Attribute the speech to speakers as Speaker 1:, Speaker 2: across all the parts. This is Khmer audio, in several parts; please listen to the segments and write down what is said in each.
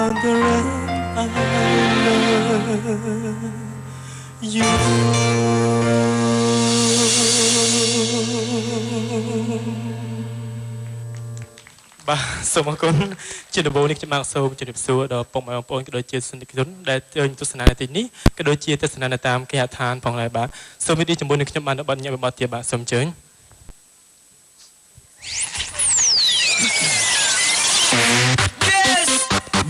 Speaker 1: on the run I love you បាទសូមអរគុណជាដំបូងនេះខ្ញុំមកសូមជម្រាបសួរដល់ពុកម៉ែបងប្អូនក៏ដូចជាសិស្សនិកជនដែលចូលទស្សនានៅទីនេះក៏ដូចជាទស្សនានៅតាមគេហដ្ឋានផងដែរបាទសូមវិនិច្ឆ័យជាមួយនឹងខ្ញុំបានបទញ៉ាំបទទៀតបាទសូមអញ្ជើញ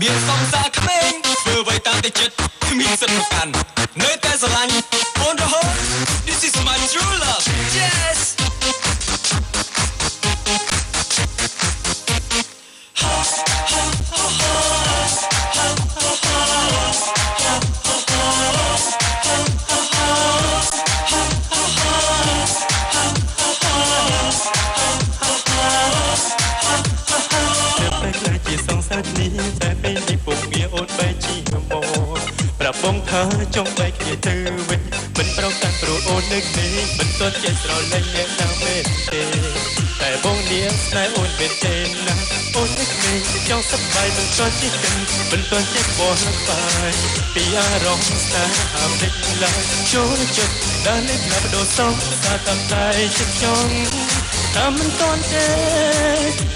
Speaker 1: មានសំសាក្មេងធ្វើអ្វីតាមតែចិត្តគ្មានសិទ្ធិប្រកាន់នៅតែស្រឡាញ់អូនរហូត This is my true love yes តែពេលនេះពុកងារអូនបែកជីមកប្រាប់បងថាចង់បែកគ្នាទៅវិញមិនប្រកកាន់ព្រោះអូននឹកទេមិនទាន់ចេះស្រឡាញ់អ្នកណាមែនទេតែបងនាងស្នេហ៍អូនមែនទេណាអូននឹកមេចង់សប្បាយមិនទាន់ចេះគិនមិនទាន់ចេះបោះបាយពីអារម្មណ៍ស្នេហាភ្លេចឡើយចូលចិត្តដល់លេចណាបដូរសងថាតាមតែចិត្តចង់តែមិនទាន់ទេ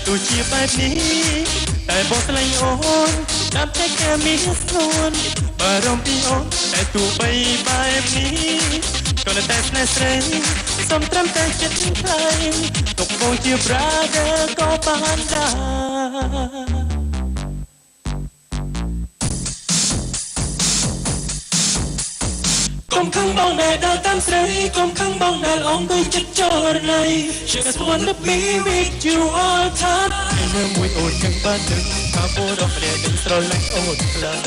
Speaker 1: ទោះជាបែបនេះតែបងស្លាញ់អូនតាមតែគេមានស្នួនបារម្ភពីអូនតែទោះបីបែបនេះក៏នៅតែស្នេហ៍ស្រីសុំត្រឹមតែចិត្តថ្លៃទុកបងជា brother ក៏បានដែរកុំខឹងបងដែលដើរតាមស្រីកុំខឹងបងដែលអងទៅចិត្តចរណៃ Just wanna be with you all time នៅមួយអូនយ៉ាងបានដឹងថាបរោះម្នាក់នឹងស្រឡាញ់អូនខ្លាំង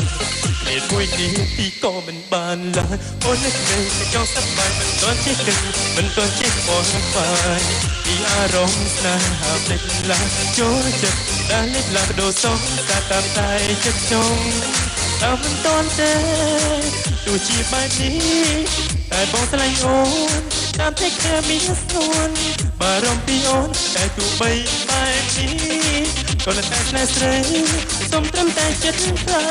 Speaker 1: ពេលមួយនេះទីក៏មិនបានឡើយអូននឹកទៅចង់សប្បាយមិនទាន់ចេះគិតមិនទាន់ចេះបោះបាយពីអារម្មណ៍ស្នេហាភ្លេចឡើយចូលចិត្តដែលលេចឡាបដូរសងតែតាមតែចិត្តចង់តែមិនទាន់ទេទោះជាបែបនេះតែបងស្លាញ់អូនតាមតែគេមានស្នួនបារម្ភពីអូនតែទោះបីបែបនេះក៏នៅតែស្នេហ៍ស្រីសុំត្រឹមតែចិត្តថ្លៃ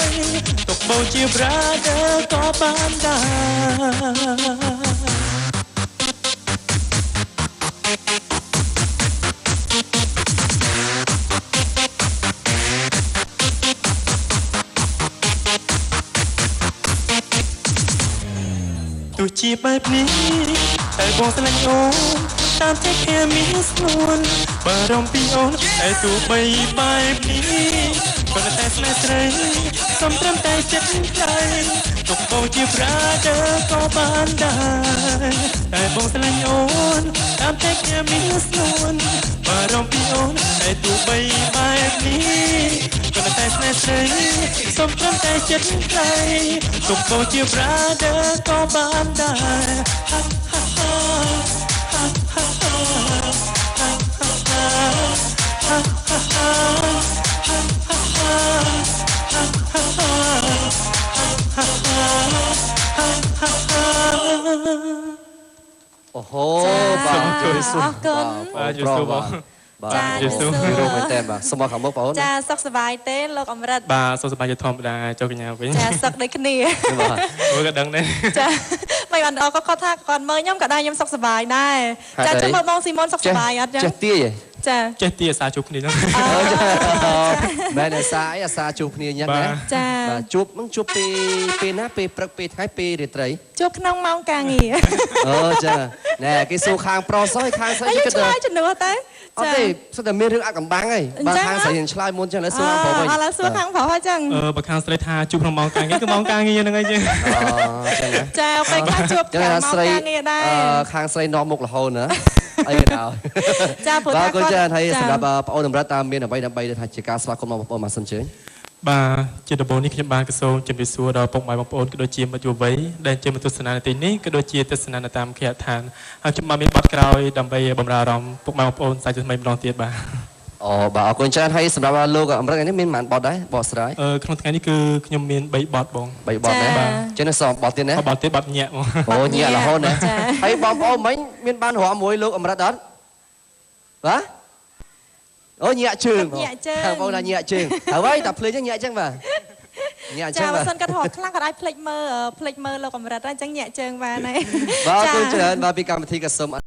Speaker 1: ទុកបងជា brother ក៏បានដែរទោះជាបែបនេះតែបងស្លាញ់អូនតាមតែគេមានស្នួនបារម្ភពីអូនតែទោះបីបែបនេះក៏នៅតែស្នេហ៍ស្រីសុំត្រឹមតែចិត្តថ្លៃទុកបងជា brother ក៏បានដែរតែបងស្លាញ់អូនតាមតែគេមានស្នួនបារម្ភពីអូនតែទោះបីបែបនេះក៏នៅតែស្នេហ៍ស្រីសុំត្រឹមតែចិត្តថ្លៃទុកបងជា brother ក៏បានដែរ
Speaker 2: អូហូបាទជួយសួរបាទជួយសួរបងបាទជួយសួររួមមែនតើបាទសូមមកខាងមុខបងអូន
Speaker 3: ចាសុខសប្បាយទេលោកអមរិត
Speaker 1: បាទសុខសប្បាយជាធម្មតាចូលកញ្ញាវិញ
Speaker 3: ចាសុខដូចគ្នា
Speaker 1: បាទមើលក៏ដឹងដែរ
Speaker 3: ចាមិនបានអរគាត់ថាគាត់មើលខ្ញុំក៏ដែរខ្ញុំសុខសប្បាយដែរចាចាំមើលបងស៊ីម៉ុនសុខសប្បាយអត់ចឹង
Speaker 2: ចេះទាយ
Speaker 3: ចា
Speaker 1: ចេះទាអាសាជួបគ្នាចឹង
Speaker 2: មែនអាសាអីអាសាជួបគ្នាចឹងណា
Speaker 3: ចា
Speaker 2: បាទជួបនឹងជួបពេលណាពេលព្រឹកពេលថ្ងៃពេលរាត្រី
Speaker 3: ជួបក្នុងម៉ោងការងារ
Speaker 2: អូចាណែគេសួរខាងប្រុសហើយខាងស្រី
Speaker 3: គេឆ្លើយជំនួសតែ
Speaker 2: អត់ទេសុទ្ធតែមានរឿងអាក់កំបាំងហីបើខាងស្រីនឹងឆ្លើយមុនចឹងឥឡូវសួរខាងប្រុសវិញ
Speaker 3: ឥឡូវសួរខាងប្រុសហើយចឹង
Speaker 1: បើខាងស្រីថាជួបក្នុងម៉ោងការងារគឺម៉ោងការងារហ្នឹងហើយចឹង
Speaker 3: ចឹងចាពេលខ្លះជួបក្នុងម៉ោងការងារដែរ
Speaker 2: ខាងស្រីនាំមុខរហូតណាអីក៏ដោយ
Speaker 3: ចាព្រោះ
Speaker 2: បាទគាត់ចាហើយសម្រាប់បងអូនតម្រិតតាមមានអ្វីដើម្បីថាជាការស្វាគមន៍បងប្អូនមកសិនជើញ
Speaker 1: បាទជាដំបូងនេះខ្ញុំបានសូមជម្រាបសួរដល់ពុកម៉ែបងប្អូនក៏ដូចជាមិត្តយុវ័យដែលជាមកទស្សនានៅទីនេះក៏ដូចជាទស្សនានៅតាមគេហដ្ឋានហើយខ្ញុំបានមានបទក្រោយដើម្បីបម្រើអារម្មណ៍ពុកម៉ែបងប្អូនសាច់ថ្មីម្ដងទៀតបាទ
Speaker 2: អូបាទអរគុណច្រើនហើយសម្រាប់លោកអមរិតនេះមានប៉ុន្មានបទដែរបកស្រាយ
Speaker 1: ក្នុងថ្ងៃនេះគឺខ្ញុំមាន3បទបង
Speaker 2: 3បទដែរចឹងសបទទៀតណា
Speaker 1: បទទៀតបទញាក់
Speaker 2: អូញាក់រហូតណាហើយបងប្អូនមិញមានបានរាំមួយលោកអមរិតអត់បាទអូញាក់ជើងខាងបងថាញាក់ជើងហើយតែភ្លេចញាក់ចឹងបាទ ញាក់ចឹ
Speaker 3: ចា
Speaker 2: ង
Speaker 3: បើ
Speaker 2: បាទ
Speaker 3: សិនគាត់ថតខ្លះគាត់អាចផ្លេចមើលលោកកម្រិតអញ្ចឹងញាក់ជើងបានហើយ
Speaker 2: បាទអរគុណច្រើនបាទពីកម្មវិធីក៏សូម